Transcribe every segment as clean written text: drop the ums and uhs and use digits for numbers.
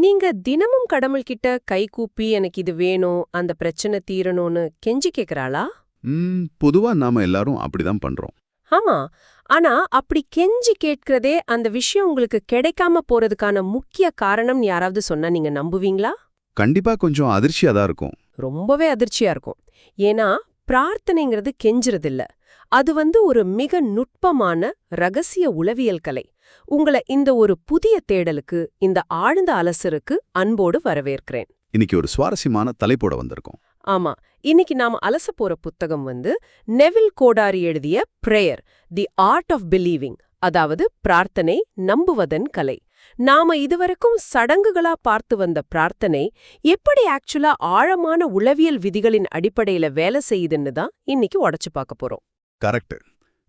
நீங்க தினமும் கடவுள்கிட்ட கை கூப்பி எனக்கு இது வேணும் அந்த பிரச்சனை தீரணும்னு கெஞ்சி கேக்குறாளா? பொதுவா நாம எல்லாரும் அப்படிதான் பண்றோம். ஆமா. ஆனா அப்படி கெஞ்சி கேட்கிறதே அந்த விஷயம் உங்களுக்கு கிடைக்காம போறதுக்கான முக்கிய காரணம்னு யாராவது சொன்னா நீங்க நம்புவீங்களா? கண்டிப்பா கொஞ்சம் அதிர்ச்சியா தான் இருக்கும். ரொம்பவே அதிர்ச்சியா இருக்கும். ஏன்னா பிரார்த்தனைங்கிறது கெஞ்சுறதில்ல. அது ஒரு மிக நுட்பமான ரகசிய உளவியல் கலை. உங்களை இந்த ஒரு புதிய தேடலுக்கு, இந்த ஆழ்ந்த அலசருக்கு அன்போடு வரவேற்கிறேன். இன்னைக்கு ஒரு சுவாரஸ்யமான தலைப்போட வந்திருக்கோம். ஆமா, இன்னைக்கு நாம அலச போற புத்தகம் நெவில் கோடாரி எழுதிய prayer the art of believing, அதாவது பிரார்த்தனை நம்புவதன் கலை. நாம இதுவரைக்கும் சடங்குகளா பார்த்து வந்த பிரார்த்தனை எப்படி ஆக்சுவலா ஆழமான உளவியல் விதிகளின் அடிப்படையில வேலை செய்யுதுன்னு தான் இன்னைக்கு உடைச்சு பார்க்க போறோம். கரெக்ட்.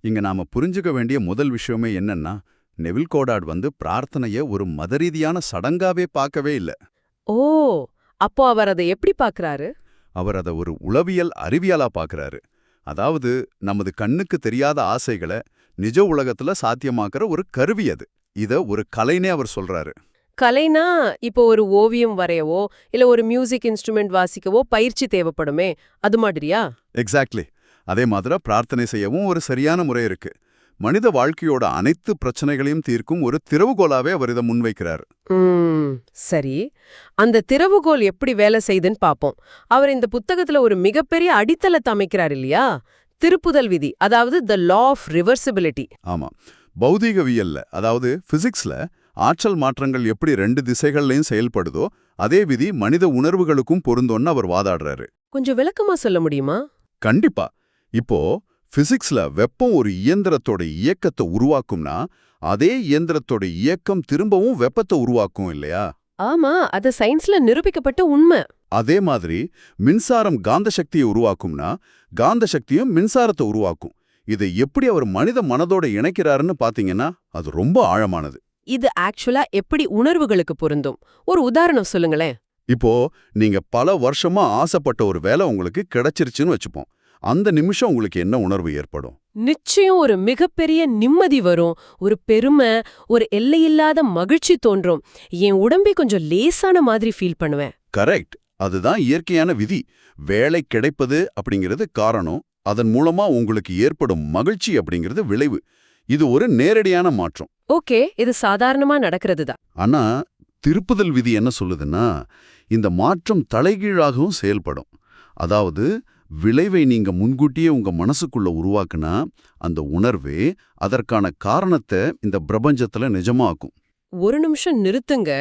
இங்க நாம புரிஞ்சுக்க வேண்டிய முதல் விஷயமே என்னன்னா, நெவில் கோடார்ட் பிரார்த்தனைய ஒரு மதரீதியான சடங்காவே பார்க்கவே இல்ல. ஓ, அப்போ அவர் அதை எப்படி பார்க்கறாரு? அவர் அதை ஒரு உளவியல் அறிவியலா பார்க்கறாரு. அதாவது நமது கண்ணுக்கு தெரியாத ஆசைகளை நிஜ உலகத்துல சாத்தியமாக்குற ஒரு கருவி அது. இத ஒரு கலைனே அவர் சொல்றாரு. கலைனா இப்போ ஒரு ஓவியம் வரையவோ இல்ல ஒரு மியூசிக் இன்ஸ்ட்ருமெண்ட் வாசிக்கவோ பயிற்சி தேவைப்படுமே, அது மாதிரியா? எக்ஸாக்ட்லி. அதே மாதிரி பிரார்த்தனை செய்யவும் ஒரு சரியான முறை இருக்கு. மனித வாழ்க்கையோட அனைத்து பிரச்சனைகளையும் தீர்க்கும் ஒரு திறவுகோலாவே அவர் இதை முன்வைக்கிறார். சரி, அந்த திறவுகோல் எப்படி வேலை செய்யுதுன்னு பாப்போம். அவர் இந்த புத்தகத்துல ஒரு மிகப்பெரிய அடித்தளத்தை அமைக்கிறார் இல்லையா? திருப்புதல் விதி, அதாவது த லா ஆஃப் ரிவர்சிபிலிட்டி. ஆமா, பௌதீகவியல்ல, அதாவது பிசிக்ஸ்ல ஆற்றல் மாற்றங்கள் எப்படி 2 திசைகள்லயும் செயல்படுதோ அதே விதி மனித உணர்வுகளுக்கும் பொருந்தோன்னு அவர் வாதாடுறாரு. கொஞ்சம் விளக்கமா சொல்ல முடியுமா? கண்டிப்பா. இப்போ பிசிக்ஸ்ல வெப்பம் ஒரு இயந்திரத்தோட இயக்கத்தை உருவாக்கும்னா அதே இயந்திரத்தோட இயக்கம் திரும்பவும் வெப்பத்தை உருவாக்கும் இல்லையா? ஆமா, அது சயின்ஸ்ல நிரூபிக்கப்பட்ட உண்மை. அதே மாதிரி மின்சாரம் காந்த சக்தியை உருவாக்கும்னா காந்த சக்தியும் மின்சாரத்தை உருவாக்கும். இதை எப்படி அவர் மனித மனதோட இணைக்கிறாருன்னு பாத்தீங்கன்னா அது ரொம்ப ஆழமானது. இது ஆக்சுவலா எப்படி உணர்வுகளுக்கு பொருந்தும்? ஒரு உதாரணம் சொல்லுங்களேன். இப்போ நீங்க பல வருஷமா ஆசைப்பட்ட ஒரு வேலை உங்களுக்கு கிடைச்சிருச்சுன்னு வச்சுப்போம். அந்த நிமிஷம் உங்களுக்கு என்ன உணர்வு ஏற்படும்? நிச்சயம் ஒரு மிகப்பெரிய நிம்மதி வரும், ஒரு பெருமை, ஒரு எல்லையில்லாத மகிழ்ச்சி தோன்றும். என் உடம்பே கொஞ்சம் லேசான மாதிரி ஃபீல் பண்ணுவேன். கரெக்ட். அதுதான் இயற்கையான விதி. வேலை கிடைப்பது அப்படிங்கிறது காரணம், அதன் மூலமா உங்களுக்கு ஏற்படும் மகிழ்ச்சி அப்படிங்கிறது விளைவு. இது ஒரு நேரடியான மாற்றம். ஓகே, இது சாதாரணமா நடக்கிறது தான். ஆனா திருப்புதல் விதி என்ன சொல்லுதுன்னா, இந்த மாற்றம் தலைகீழாகவும் செயல்படும். அதாவது விளைவை நீங்க முன்கூட்டியே உங்க மனசுக்குள்ள உருவாக்குனா அந்த உணர்வே அதற்கான காரணத்தை இந்த பிரபஞ்சத்துல நிஜமாக்கும். ஒரு நிமிஷம் நிறுத்துங்க.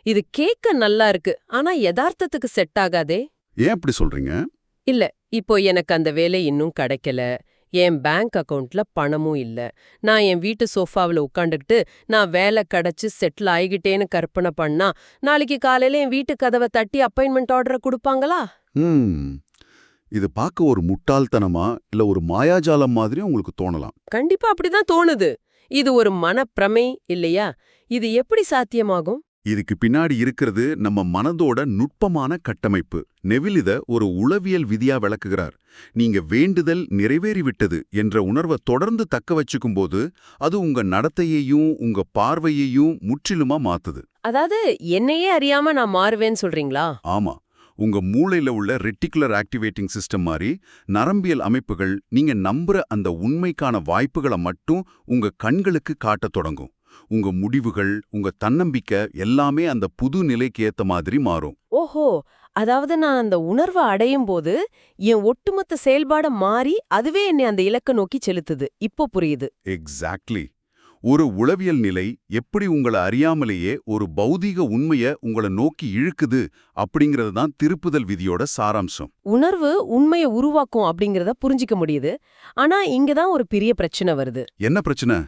இது கேட்க நல்லா இருக்கு, ஆனா யதார்த்தத்துக்கு செட் ஆகாதே. ஏன் அப்படி சொல்றீங்க? இல்ல, இப்போ எனக்கு அந்த வேலை இன்னும் கிடைக்கல, என் பேங்க் அக்கவுண்ட்ல பணமும் இல்ல, நான் என் வீட்டு சோஃபாவில் உட்காந்துக்கிட்டு நான் வேலை கிடைச்சு செட்டில் ஆகிக்கிட்டேன்னு கற்பனை பண்ணா நாளைக்கு காலையில என் வீட்டு கதவை தட்டி அப்பாயின்மெண்ட் ஆர்டரை கொடுப்பாங்களா? இது பார்க்க ஒரு முட்டாள்தனமா இல்ல ஒரு மாயாஜாலம் மாதிரி உங்களுக்கு தோணலாம். கண்டிப்பா அப்படிதான் தோணுது. இது ஒரு மனப்பிரமை இல்லையா? இது எப்படி சாத்தியமாகும்? இதுக்கு பின்னாடி இருக்கிறது நம்ம மனதோட நுட்பமான கட்டமைப்பு. நெவில் இத ஒரு உளவியல் விதியா விளக்குகிறார். நீங்க வேண்டுதல் நிறைவேறிவிட்டது என்ற உணர்வை தொடர்ந்து தக்க வச்சுக்கும்போது அது உங்க நடத்தையையும் உங்க பார்வையையும் முற்றிலுமா மாத்துது. அதாவது என்னையே அறியாம நான் மாறுவேன்னு சொல்றீங்களா? ஆமா, உங்க மூளையில உள்ள ரெட்டிகுலர் ஆக்டிவேட்டிங் சிஸ்டம் மாதிரி நரம்பியல் அமைப்புகள் நீங்க நம்புற அந்த உண்மைக்கான வாய்ப்புகளை மட்டும் உங்க கண்களுக்கு காட்டத் தொடங்கும். உங்க முடிவுகள், உங்க தன்னம்பிக்கை எல்லாமே அந்த புது நிலைக்கு ஏத்த மாதிரி மாறும். ஓஹோ, அதாவது நான் அந்த உணர்வை அடையும் போது என் ஒட்டுமொத்த செயல்பாட மாறி அதுவே என்னை அந்த இலக்க நோக்கி செலுத்துது. இப்போ புரியுது. எக்ஸாக்ட்லி. ஒரு உளவியல் நிலை எப்படி உங்களை அறியாமலேயே ஒரு பௌதீக உண்மைய உங்களை நோக்கி இழுக்குது அப்படிங்கிறது தான் திருப்புதல் விதியோட சாராம்சம். உணர்வு உண்மையை உருவாக்கும் அப்படிங்கறத புரிஞ்சிக்க முடியுது. ஆனா இங்கதான் ஒரு பெரிய பிரச்சனை வருது. என்ன பிரச்சனை?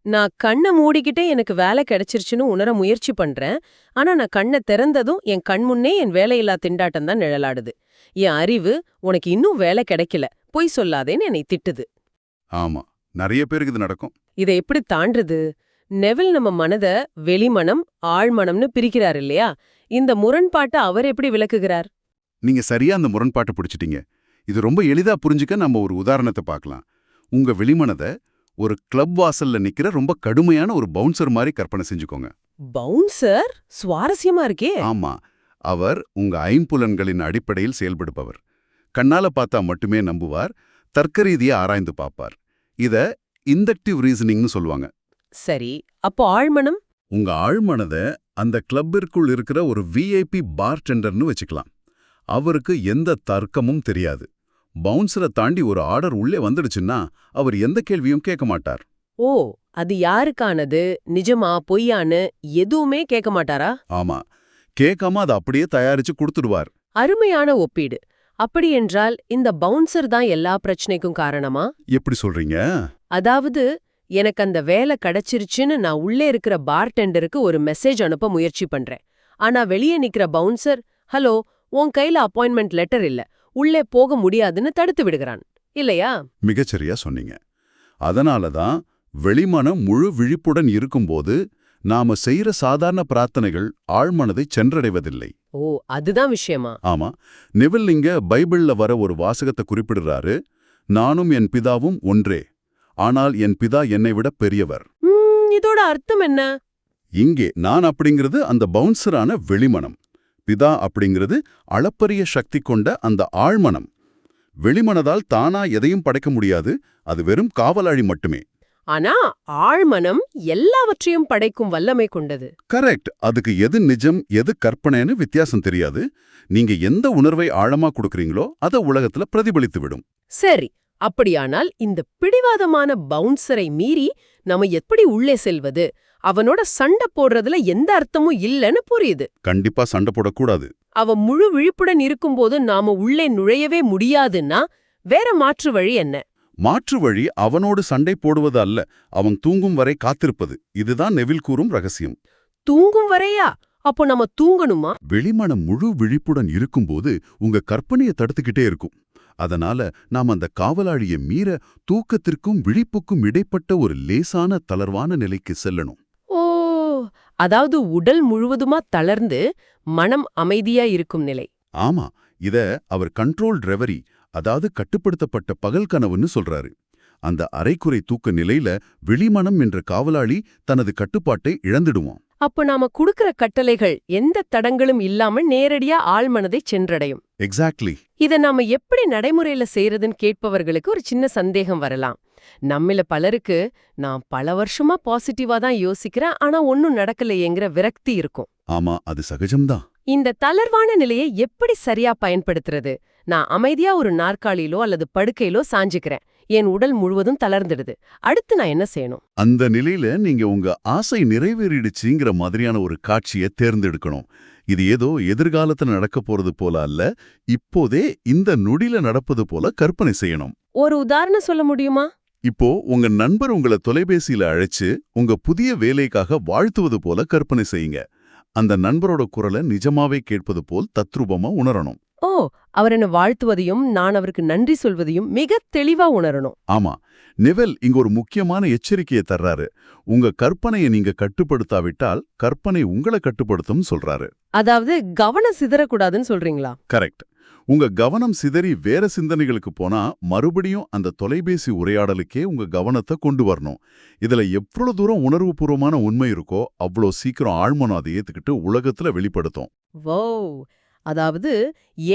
நான் கண்ணை மூடிக்கிட்டே எனக்கு வேலை கிடைச்சிருச்சுன்னு உணர முயற்சி பண்றேன். ஆனா நான் கண்ணை திறந்ததும் என் கண் முன்னே என் வேலையில்லா திண்டாட்டம் தான் நிழலாடுது. என் அறிவு உனக்கு இன்னும் வேலை கிடைக்கல, பொய் சொல்லாதேன்னு என்னை திட்டுது. ஆமா, நிறைய பேருக்கு இது நடக்கும். இதை எப்படி தாண்டுறது? நெவில் நம்ம மனத வெளிமனம் ஆழ்மனம்னு பிரிக்கிறார் இல்லையா? இந்த முரண்பாட்டை அவர் எப்படி விளக்குகிறார்? நீங்க சரியா அந்த முரண்பாட்டை பிடிச்சிட்டீங்க. இது ரொம்ப எளிதா புரிஞ்சுக்க நம்ம ஒரு உதாரணத்தை பார்க்கலாம். உங்க வெளிமனத ஒரு கிளப் வாசல்ல நிக்கிற ரொம்ப கடுமையான ஒரு பவுன்சர் மாதிரி கற்பனை செஞ்சுக்கோங்க. பவுன்சர் சுவாரஸ்யமா இருக்கே. ஆமா, அவர் உங்க ஐம்புலன்களின் அடிப்படையில் செயல்படுபவர். கண்ணால பார்த்தா மட்டுமே நம்புவார், தர்க்கரீதியா ஆராய்ந்து பார்ப்பார். இத இண்டக்டிவ் ரீசனிங்னு சொல்லுவாங்க. சரி, அப்போ ஆழ்மனம்? உங்க ஆழ்மனத அந்த கிளப்பிற்குள் இருக்கிற ஒரு விஐபி பார்டெண்டர்னு வச்சுக்கலாம். அவருக்கு எந்த தர்க்கமும் தெரியாது. பவுன்சரை தாண்டி ஒரு ஆர்டர் உள்ளே வந்துடுச்சுன்னா அவர் எந்த கேள்வியும் கேட்க மாட்டார். ஓ, அது யாருக்கானது, நிஜமா பொய்யான்னு எதுவுமே கேட்க மாட்டாரா? ஆமா, கேட்காம அதை அப்படியே தயாரிச்சு கொடுத்துடுவார். அருமையான ஒப்பீடு. அப்படியென்றால் இந்த பவுன்சர் தான் எல்லா பிரச்சனைக்கும் காரணமா? எப்படி சொல்றீங்க? அதாவது, எனக்கு அந்த வேலை கிடைச்சிருச்சுன்னு நான் உள்ளே இருக்கிற பார்டெண்டருக்கு ஒரு மெசேஜ் அனுப்ப முயற்சி பண்றேன். ஆனா வெளியே நிக்கிற பவுன்சர், ஹலோ, உன் கையில அப்பாயின்மெண்ட் லெட்டர் இல்ல, உள்ளே போக முடியாதுன்னு தடுத்து விடுகிறான், இல்லையா? மிகச்சரியா சொன்னீங்க. அதனால தான் வெளிமனம் முழு விழிப்புடன் இருக்கும்போது நாம செய்யற சாதாரண பிரார்த்தனைகள் ஆழ்மனதை சென்றடைவதில்லை. ஓ, அதுதான் விஷயமா? ஆமா, நெவில் இங்க பைபிள்ல வர ஒரு வாசகத்தை குறிப்பிடுறாரு. நானும் என் பிதாவும் ஒன்றே, ஆனால் என் பிதா என்னை விட பெரியவர். இதோட அர்த்தம் என்ன? இங்கே நான் அப்படிங்கிறது அந்த பவுன்சரான வெளிமனம், பிதா அப்படிங்கிறது அளப்பரிய சக்தி கொண்ட அந்த ஆழ்மனம். வெளிமனதால் தானா எதையும் படைக்க முடியாது, அது வெறும் காவலாளி மட்டுமே. ஆனா ஆழ்மனம் எல்லாவற்றையும் படைக்கும் வல்லமை கொண்டது. கரெக்ட். அதுக்கு எது நிஜம் எது கற்பனைன்னு வித்தியாசம் தெரியாது. நீங்க எந்த உணர்வை ஆழமா கொடுக்கறீங்களோ அதை உலகத்துல பிரதிபலித்து விடும். சரி, அப்படியானால் இந்த பிடிவாதமான பவுன்சரை மீறி நம்ம எப்படி உள்ளே செல்வது? அவனோட சண்டை போடுறதுல எந்த அர்த்தமும் இல்லைன்னு புரியுது. கண்டிப்பா சண்டை போடக்கூடாது. அவன் முழு விழிப்புடன் இருக்கும்போது நாம உள்ளே நுழையவே முடியாதுன்னா வேற மாற்று வழி என்ன? மாற்று வழி அவனோடு சண்டை போடுவது அல்ல, அவன் தூங்கும் வரை காத்திருப்பது. இதுதான் நெவில் கூறும் ரகசியம். தூங்கும் வரையா? அப்போ நம்ம தூங்கணுமா? வெளிமனம் முழு விழிப்புடன் இருக்கும்போது உங்க கற்பனையை தடுத்துக்கிட்டே இருக்கும். அதனால நாம் அந்த காவலாளிய மீற தூக்கத்திற்கும் விழிப்புக்கும் இடைப்பட்ட ஒரு லேசான தளர்வான நிலைக்கு செல்லணும். ஓ, அதாவது உடல் முழுவதுமா தளர்ந்து மனம் அமைதியா இருக்கும் நிலை. ஆமா, இத அவர் கண்ட்ரோல்ட் ரெவரி, அதாவது கட்டுப்படுத்தப்பட்ட பகல் கனவுன்னு சொல்றாரு. அந்த அரைக்குறை தூக்க நிலையில வெளிமனம் என்ற காவலாளி தனது கட்டுப்பாட்டை இழந்துடுவான். அப்ப நாம குடுக்கிற கட்டளைகள் எந்த தடங்களும் இல்லாம நேரடியா ஆழ்மனதை சென்றடையும். எக்ஸாக்ட்லி. இத நாம எப்படி நடைமுறையில செய்யறதுன்னு கேட்பவர்களுக்கு ஒரு சின்ன சந்தேகம் வரலாம். நம்மில பலருக்கு நான் பல வருஷமா பாசிட்டிவா தான் யோசிக்கிறேன், ஆனா ஒன்னும் நடக்கலையேங்கிற விரக்தி இருக்கும். ஆமா, அது சகஜம்தான். இந்த தளர்வான நிலையை எப்படி சரியா பயன்படுத்துறது? நான் அமைதியா ஒரு நாற்காலியிலோ அல்லது படுக்கையிலோ சாஞ்சுக்கிறேன், என் உடல் முழுவதும் தளர்ந்துடுது. அடுத்து நான் என்ன செய்யணும்? அந்த நிலையில நீங்க உங்க ஆசை நிறைவேறிடுச்சுங்கிற மாதிரியான ஒரு காட்சியை தேர்ந்தெடுக்கணும். இது ஏதோ எதிர்காலத்துல நடக்க போறது போல அல்ல, இப்போதே இந்த நொடியில நடப்பது போல கற்பனை செய்யணும். ஒரு உதாரணம் சொல்ல முடியுமா? இப்போ உங்க நண்பர் உங்களை தொலைபேசியில அழைச்சு உங்க புதிய வேலைக்காக வாழ்த்துவது போல கற்பனை செய்யுங்க. அந்த நண்பரோட குரலை நிஜமாவே கேட்பது போல் தத்ரூபமா உணரணும். ஓ, அவர் என்ன வாழ்த்துவதையும் நான் அவருக்கு நன்றி சொல்வதையும் மிக தெளிவா உணரணும். ஆமா, நெவல் இங்க ஒரு முக்கியமான எச்சரிக்கையை தர்றாரு. உங்க கற்பனையை நீங்க கட்டுப்படுத்தாவிட்டால் கற்பனை உங்களை கட்டுப்படுத்தும் சொல்றாரு. அதாவது கவனம் சிதறக்கூடாதுன்னு சொல்றீங்களா? கரெக்ட். உங்க கவனம் சிதறி வேற சிந்தனைகளுக்கு போனா மறுபடியும் அந்த தொலைபேசி உரையாடலுக்கே உங்க கவனத்தை கொண்டு வரணும். இதுல எவ்வளவு தூரம் உணர்வுபூர்வமான உண்மை இருக்கோ அவ்வளோ சீக்கிரம் ஆழ்மனம் அதை ஏத்துக்கிட்டு உலகத்துல வெளிப்படுத்தும். வோ, அதாவது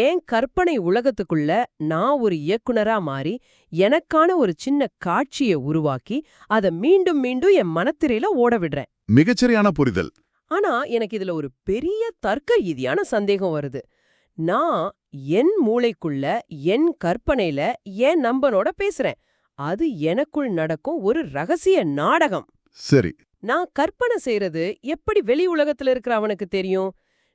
ஏன் கற்பனை உலகத்துக்குள்ள நான் ஒரு இயக்குனரா மாறி எனக்கான ஒரு சின்ன காட்சியை உருவாக்கி அதை மீண்டும் மீண்டும் என் மனத்திரையில ஓட விடுறேன். மிகச்சரியான புரிதல். ஆனா எனக்கு இதுல ஒரு பெரிய தர்க்க ரீதியான சந்தேகம் வருது. நான் என் மூளைக்குள்ள என் கற்பனையில என் நம்பனோட பேசுறேன். அது எனக்குள் நடக்கும் ஒரு ரகசிய நாடகம். சரி, நான் கற்பனை செய்யறது எப்படி வெளி உலகத்துல இருக்கிற அவனுக்கு தெரியும்?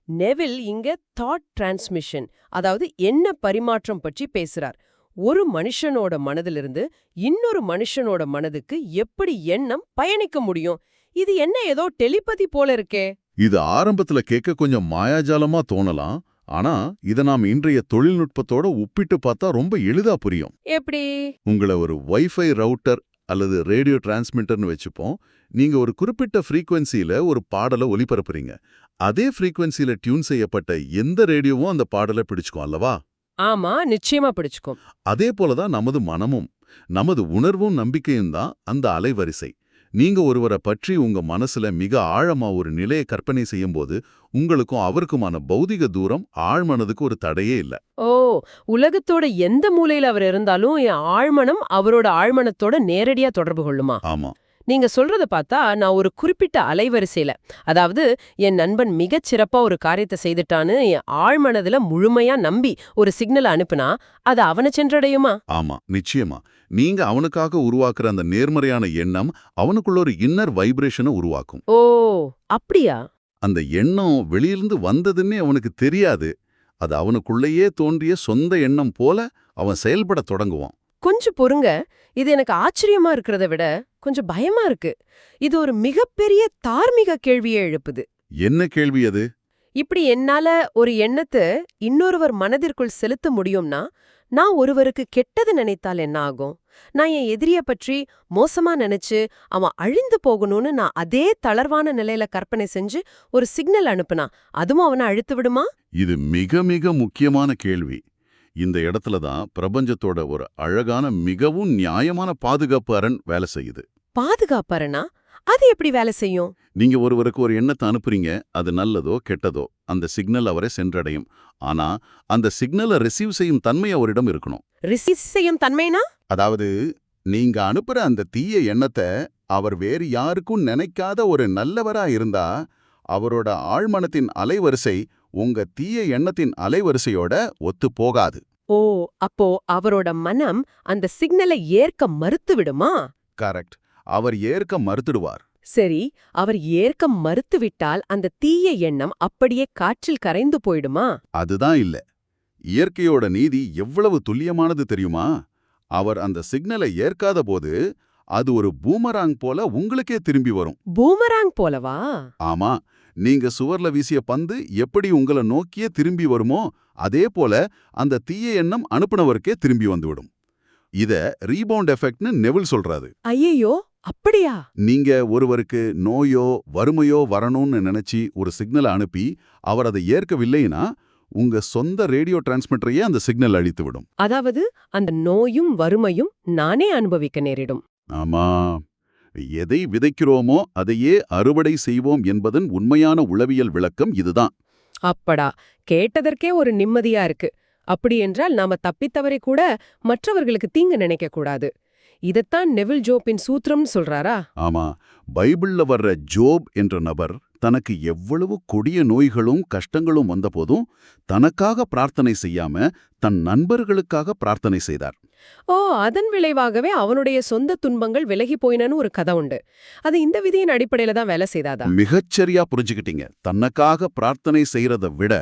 நெவில் இங்க தாட் டிரான்ஸ்மிஷன், அதாவது என்ன பரிமாற்றம் பற்றி பேசுறார். ஒரு மனுஷனோட மனதிலிருந்து இன்னொரு மனுஷனோட மனதுக்கு எப்படி எண்ணம் பயணிக்க முடியும்? இது என்ன ஏதோ டெலிபதி போல இருக்கே. இது ஆரம்பத்துல கேட்க கொஞ்சம் மாயாஜாலமா தோணலாம். ஆனா இத நாம் இன்றைய தொழில்நுட்பத்தோட ஒப்பிட்டு பார்த்தா ரொம்ப எளிதா புரியும். எப்படி? உங்களை ஒரு வைஃபை ரவுட்டர் அல்லது ரேடியோ டிரான்ஸ்மிட்டர்னு வச்சுப்போம். நீங்க ஒரு குறிப்பிட்ட ஃப்ரீக்வன்சியில ஒரு பாடலை ஒலிபரப்புறீங்க. அதே ஃப்ரீக்வன்சியில டியூன் செய்யப்பட்ட எந்த ரேடியோவும் அந்த பாடலை பிடிச்சுக்கும் அல்லவா? ஆமா, நிச்சயமா பிடிச்சுக்கும். அதே போலதான் நமது மனமும் நமது உணர்வும் நம்பிக்கையும் தான் அந்த அலைவரிசை. நீங்க ஒருவரை பற்றி உங்க மனசுல மிக ஆழமா ஒரு நிலையை கற்பனை செய்யும்போது உங்களுக்கும் அவருக்குமான பௌதிக தூரம் ஆழ்மனதுக்கு ஒரு தடையே இல்ல. ஓ, உலகத்தோட எந்த மூலையில அவர் இருந்தாலும் என் ஆழ்மனம் அவரோட ஆழ்மனத்தோட நேரடியா தொடர்பு கொள்ளுமா? ஆமா. நீங்க சொல்றத பார்த்தா நான் ஒரு குறிப்பிட்ட அலைவரிசையில, அதாவது என் நண்பன் மிகச் சிறப்பா ஒரு காரியத்தை செய்துட்டான்னு என் ஆழ்மனதுல முழுமையா நம்பி ஒரு சிக்னலை அனுப்புனா அது அவனை சென்றடையுமா? ஆமா, நிச்சயமா. நீங்க அவனுக்காக உருவாக்குற அந்த நேர்மறையான எண்ணம் அவனுக்குள்ள ஒரு இன்னர் வைப்ரேஷனை உருவாக்கும். ஓ, அப்படியா? அந்த எண்ணம் வெளியிலிருந்து வந்ததுன்னே அவனுக்கு தெரியாது. அது அவனுக்குள்ளேயே தோன்றிய சொந்த எண்ணம் போல அவன் செயல்படத் தொடங்குவான். கொஞ்சம் பொறுங்க, இது எனக்கு ஆச்சரியமா இருக்கிறத விட கொஞ்சம் பயமா இருக்கு. இது ஒரு மிகப்பெரிய தார்மீக கேள்வியை எழுப்புது. என்ன கேள்வி அது? இப்படி என்னால ஒரு எண்ணத்தை இன்னொருவர் மனதிற்குள் செலுத்த முடியும்னா, நான் ஒருவருக்கு கெட்டது நினைத்தால் என்ன ஆகும்? நான் என் எதிரிய பற்றி மோசமா நினைச்சு அவன் அழிந்து போகணும்னு நான் அதே தளர்வான நிலையில கற்பனை செஞ்சு ஒரு சிக்னல் அனுப்புனா அதுவும் அவனை அழித்து விடுமா? இது மிக மிக முக்கியமான கேள்வி. இந்த இடத்துல தான் பிரபஞ்சத்தோட ஒரு அழகான மிகவும் நியாயமான பாதுகாப்பு அரண் வேலை செய்யுது. பாதுகாப்பறனா? அது எப்படி வேலை செய்யும்? நீங்க ஒருவருக்கு ஒரு எண்ணத்தை அனுப்புறீங்க, அது நல்லதோ கெட்டதோ அந்த சிக்னல் அவரை சென்றடையும். ஆனா அந்த சிக்னலை ரிசீவ் செய்யும் தன்மை அவரிடம் இருக்கணும். ரிசீவ் செய்யும் தன்மைனா? அதாவது நீங்க அனுப்புற அந்த தீய எண்ணத்தை அவர் வேறு யாருக்கும் நினைக்காத ஒரு நல்லவரா இருந்தா அவரோட ஆழ்மனத்தின் அலைவரிசை உங்க தீய எண்ணத்தின் அலைவரிசையோட ஒத்து போகாது. ஓ, அப்போ அவரோட மனம் அந்த சிக்னலை ஏற்க மறுத்து விடுமா? கரெக்ட். அவர் ஏற்க மறுத்துடுவார். சரி, அவர் ஏற்க மறுத்துவிட்டால் அந்த தீய எண்ணம் அப்படியே காற்றில் கரைந்து போயிடுமா? அதுதான் இல்ல. இயற்கையோட நீதி எவ்வளவு துல்லியமானது தெரியுமா? அவர் அந்த சிக்னலை ஏற்காத போது அது ஒரு பூமராங் போல உங்களுக்கே திரும்பி வரும். பூமராங் போலவா? ஆமா, நீங்க சுவர்ல வீசிய பந்து எப்படி உங்களை நோக்கியே திரும்பி வருமோ அதே போல அந்த தீய எண்ணம் அனுப்புனவருக்கே திரும்பி வந்துவிடும். இத ரீபவுண்ட் எஃபெக்ட்னு நெவில் சொல்றாரு. ஐயையோ, அப்படியா? நீங்க ஒருவருக்கு நோயோ வறுமையோ வரணும்னு நினைச்சு ஒரு சிக்னலை அனுப்பி அவர் அதை ஏற்கவில்லைன்னா உங்க சொந்த ரேடியோ டிரான்ஸ்மிட்டரையே அந்த சிக்னல் அழித்து விடும். அதாவது அந்த நோயும் வறுமையும் நானே அனுபவிக்க நேரிடும். ஆமா, எதை விதைக்கிறோமோ அதையே அறுவடை செய்வோம் என்பதன் உண்மையான உளவியல் விளக்கம் இதுதான். அப்படா, கேட்டதற்கே ஒரு நிம்மதியா இருக்கு. அப்படி என்றால் நாம தப்பித்தவரை கூட மற்றவர்களுக்கு தீங்கு நினைக்க கூடாது. இதத்தான் நெவில் ஜோப்பின் சூத்திரம்னு சொல்றாரா? ஆமா, பைபிள்ல வர்ற ஜோப் என்ற நபர் தனக்கு எவ்வளவு கொடிய நோய்களும் கஷ்டங்களும் வந்தபோதும் தனக்காக பிரார்த்தனை செய்யாம தன் நண்பர்களுக்காக பிரார்த்தனை செய்தார். ஓ, அதன் விளைவாகவே அவனுடைய சொந்த துன்பங்கள் விலகி போயினன்னு ஒரு கதை உண்டு. அது இந்த விதியின் அடிப்படையில தான் வேலை செய்தாதா? மிகச்சரியா புரிஞ்சுக்கிட்டீங்க. தனக்காக பிரார்த்தனை செய்யறதை விட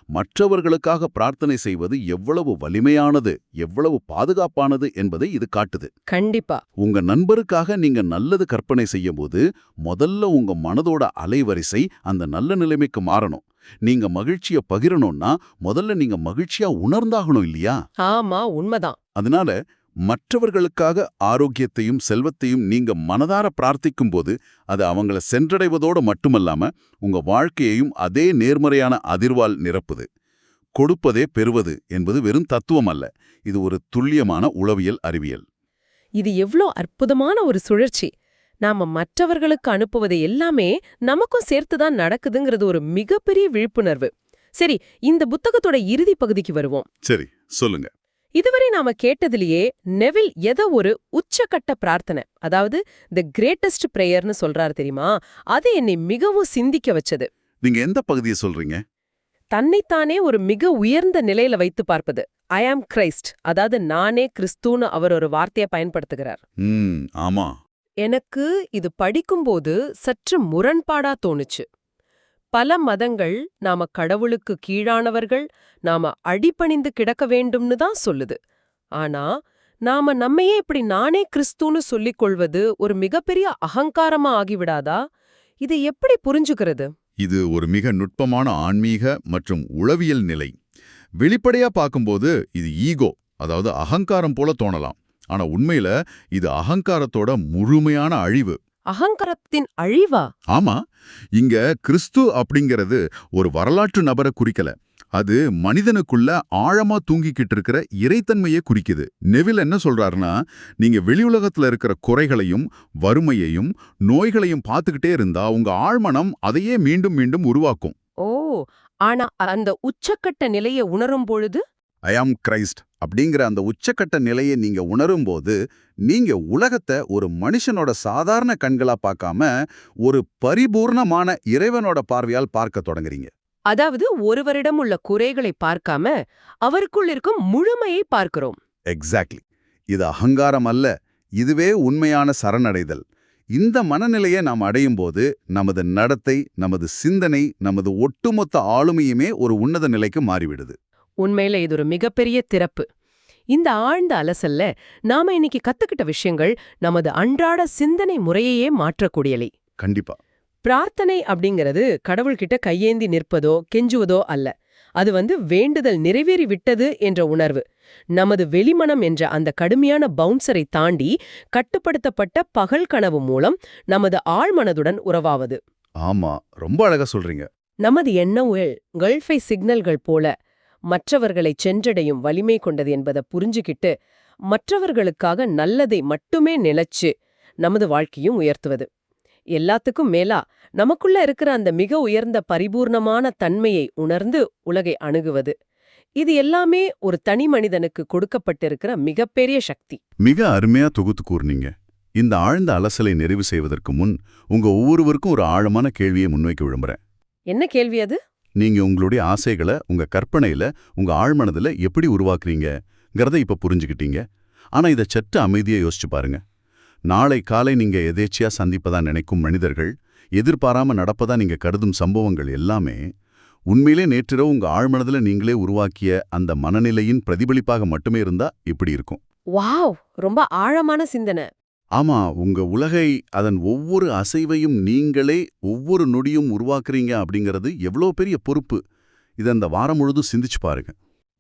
மற்றவர்களுக்காக பிரார்த்தனை செய்வது எவ்வளவு வலிமையானது, எவ்வளவு பாதுகாப்பானது என்பதை இது காட்டுது. கண்டிப்பா. உங்க நண்பருக்காக நீங்க நல்லது கற்பனை செய்யும்போது முதல்ல உங்க மனதோட அலைவரிசை அந்த நல்ல நிலைமைக்கு மாறணும். நீங்க மகிழ்ச்சிய பகிரணும்னா முதல்ல நீங்க மகிழ்ச்சியா உணர்ந்தாகணும் இல்லையா? ஆமா, உண்மைதான். அதனால மற்றவர்களுக்காக ஆரோக்கியத்தையும் செல்வத்தையும் நீங்க மனதார பிரார்த்திக்கும் போது அது அவங்கள சென்றடைவதோடு மட்டுமல்லாம உங்க வாழ்க்கையையும் அதே நேர்மறையான அதிர்வால் நிரப்புது. கொடுப்பதே பெறுவது என்பது வெறும் தத்துவம் அல்ல, இது ஒரு துல்லியமான உளவியல் அறிவியல். இது எவ்ளோ அற்புதமான ஒரு சுழற்சி! நாம மற்றவர்களுக்கு அனுப்புவது எல்லாமே நமக்கும் சேர்த்துதான் நடக்குதுங்கிறது ஒரு மிகப்பெரிய விழிப்புணர்வு. சரி, இந்த புத்தகத்தோட இறுதி பகுதிக்கு வருவோம். சரி, சொல்லுங்க. இதுவரை நாம கேட்டதிலேயே நெவில் ஒரு உச்சக்கட்ட பிரார்த்தனை, அதாவது தி கிரேட்டஸ்ட் பிரேயர்னு சொல்றாரு தெரியுமா? அது என்னை மிகவும் சிந்திக்க வச்சது. நீங்க எந்த பகுதியை சொல்றீங்க? தன்னைத்தானே ஒரு மிக உயர்ந்த நிலையில வைத்து பார்ப்பது. ஐ ஆம் கிரைஸ்ட், அதாவது நானே கிறிஸ்துன்னு அவர் ஒரு வார்த்தையை பயன்படுத்துகிறார். ஆமா. எனக்கு இது படிக்கும்போது சற்று முரண்பாடா தோணுச்சு. பல மதங்கள் நாம கடவுளுக்கு கீழானவர்கள், நாம அடிபணிந்து கிடக்க வேண்டும்னு தான் சொல்லுது. ஆனா நாம நம்மையே இப்படி நானே கிறிஸ்துன்னு சொல்லிக் கொள்வது ஒரு மிகப்பெரிய அகங்காரமா ஆகிவிடாதா? இதை எப்படி புரிஞ்சுக்கிறது? இது ஒரு மிக நுட்பமான ஆன்மீக மற்றும் உளவியல் நிலை. வெளிப்படையா பார்க்கும்போது இது ஈகோ, அதாவது அகங்காரம் போல தோணலாம். ஆனா உண்மையில இது அகங்காரத்தோட முழுமையான அழிவு. அகங்காரத்தின் அழிவா? ஆமா, இங்க கிறிஸ்து அப்படிங்கிறது ஒரு வரலாற்று நபரை குறிக்கல. அது மனிதனுக்குள்ள ஆழமா தூங்கிக்கிட்டு இருக்கிற இறைத்தன்மையை குறிக்குது. நெவில் என்ன சொல்றாருன்னா, நீங்க வெளியுலகத்துல இருக்கிற குறைகளையும் வறுமையையும் நோய்களையும் பார்த்துக்கிட்டே இருந்தா உங்க ஆழ்மனம் அதையே மீண்டும் மீண்டும் உருவாக்கும். ஓ, ஆனா அந்த உச்சக்கட்ட நிலையை உணரும் பொழுது ஐ ஆம் கிரைஸ்ட் அப்படிங்கிற அந்த உச்சக்கட்ட நிலையை நீங்க உணரும்போது நீங்க உலகத்தை ஒரு மனுஷனோட சாதாரண கண்களா பார்க்காம ஒரு பரிபூர்ணமான இறைவனோட பார்வையால் பார்க்க தொடங்குறீங்க. அதாவது ஒருவரிடம் உள்ள குறைகளை பார்க்காம அவருக்குள் இருக்கும் முழுமையை பார்க்கிறோம். எக்ஸாக்ட்லி. இது அகங்காரம் அல்ல, இதுவே உண்மையான சரணடைதல். இந்த மனநிலையை நாம் அடையும் போது நமது நடத்தை, நமது சிந்தனை, நமது ஒட்டுமொத்த ஆளுமையுமே ஒரு உன்னத நிலைக்கு மாறிவிடுது. உண்மையில இது ஒரு மிகப்பெரிய திறப்பு. இந்த ஆழ்ந்த அலசல்ல நாம இன்னைக்கு கத்துக்கிட்ட விஷயங்கள் நமது அன்றாட சிந்தனை முறையையே மாற்றக்கூடியலை. கண்டிப்பா. பிரார்த்தனை அப்படிங்கிறது கடவுள்கிட்ட கையேந்தி நிற்பதோ கெஞ்சுவதோ அல்ல. அது வேண்டுதல் நிறைவேறி விட்டது என்ற உணர்வு. நமது வெளிமனம் என்ற அந்த கடுமையான பவுன்சரை தாண்டி கட்டுப்படுத்தப்பட்ட பகல் கனவு மூலம் நமது ஆழ்மனதுடன் உறவாவது. ஆமா, ரொம்ப அழகா சொல்றீங்க. நமது எண்ணங்கள் கல்ஃபை சிக்னல்கள் போல மற்றவர்களை சென்றடையும் வலிமை கொண்டது என்பதை புரிஞ்சுக்கிட்டு மற்றவர்களுக்காக நல்லதை மட்டுமே நினைச்சு நமது வாழ்க்கையும் உயர்த்துவது. எல்லாத்துக்கும் மேலா நமக்குள்ள இருக்கிற அந்த மிக உயர்ந்த பரிபூர்ணமான தன்மையை உணர்ந்து உலகை அணுகுவது. இது எல்லாமே ஒரு தனி மனிதனுக்கு கொடுக்கப்பட்டிருக்கிற மிகப்பெரிய சக்தி. மிக அருமையா தொகுத்து கூர்னீங்க. இந்த ஆழ்ந்த அலசலை நிறைவு செய்வதற்கு முன் உங்க ஒவ்வொருவருக்கும் ஒரு ஆழமான கேள்வியை முன்வைக்க விரும்புறேன். என்ன கேள்வி அது? நீங்க உங்களுடைய ஆசைகளை உங்க கற்பனையில உங்க ஆழ்மனதுல எப்படி உருவாக்குறீங்கங்கிறத இப்ப புரிஞ்சுக்கிட்டீங்க. ஆனா இதை சற்று அமைதியா யோசிச்சு பாருங்க. நாளை காலை நீங்க எதேச்சியா சந்திப்பதா நினைக்கும் மனிதர்கள், எதிர்பாராம நடப்பதா நீங்க கருதும் சம்பவங்கள் எல்லாமே உண்மையிலே நேற்றிரவு உங்க ஆழ்மனதுல நீங்களே உருவாக்கிய அந்த மனநிலையின் பிரதிபலிப்பாக மட்டுமே இருந்தா இப்படி இருக்கும். வாவ், ரொம்ப ஆழமான சிந்தனை. ஆமா, உங்க உலகை அதன் ஒவ்வொரு அசைவையும் நீங்களே ஒவ்வொரு நொடியும் உருவாக்குறீங்க அப்படிங்கிறது எவ்வளோ பெரிய பொறுப்பு. இதை அந்த வாரம் முழுதும் சிந்திச்சு பாருங்க.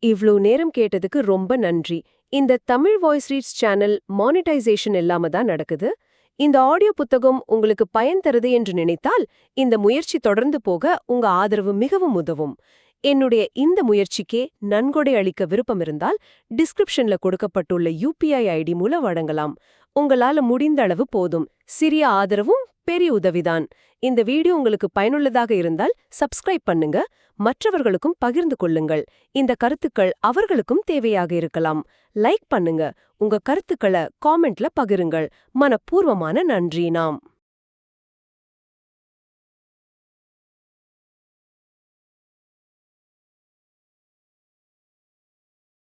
இவ்ளோ நேரம் கேட்டதுக்கு ரொம்ப நன்றி. இந்த Tamil voice reads channel monetisation இல்லாம தான் நடக்குது. இந்த ஆடியோ புத்தகம் உங்களுக்கு பயன் தருது என்று நினைத்தால் இந்த முயற்சி தொடர்ந்து போக உங்க ஆதரவு மிகவும் உதவும். என்னுடைய இந்த முயற்சிக்கே நன்கொடை அளிக்க விருப்பம் இருந்தால் டிஸ்கிரிப்ஷன்ல கொடுக்கப்பட்டுள்ள UPI ஐடி மூலம் வழங்கலாம். உங்களால முடிந்த அளவு போதும். சிறிய ஆதரவும் பெரிய உதவிதான். இந்த வீடியோ உங்களுக்கு பயனுள்ளதாக இருந்தால் சப்ஸ்கிரைப் பண்ணுங்க, மற்றவர்களுக்கும் பகிர்ந்து கொள்ளுங்கள். இந்த கருத்துக்கள் அவர்களுக்கும் தேவையாக இருக்கலாம். லைக் பண்ணுங்க, உங்க கருத்துக்களை காமெண்ட்ல பகிருங்கள். மனப்பூர்வமான நன்றி. நாம்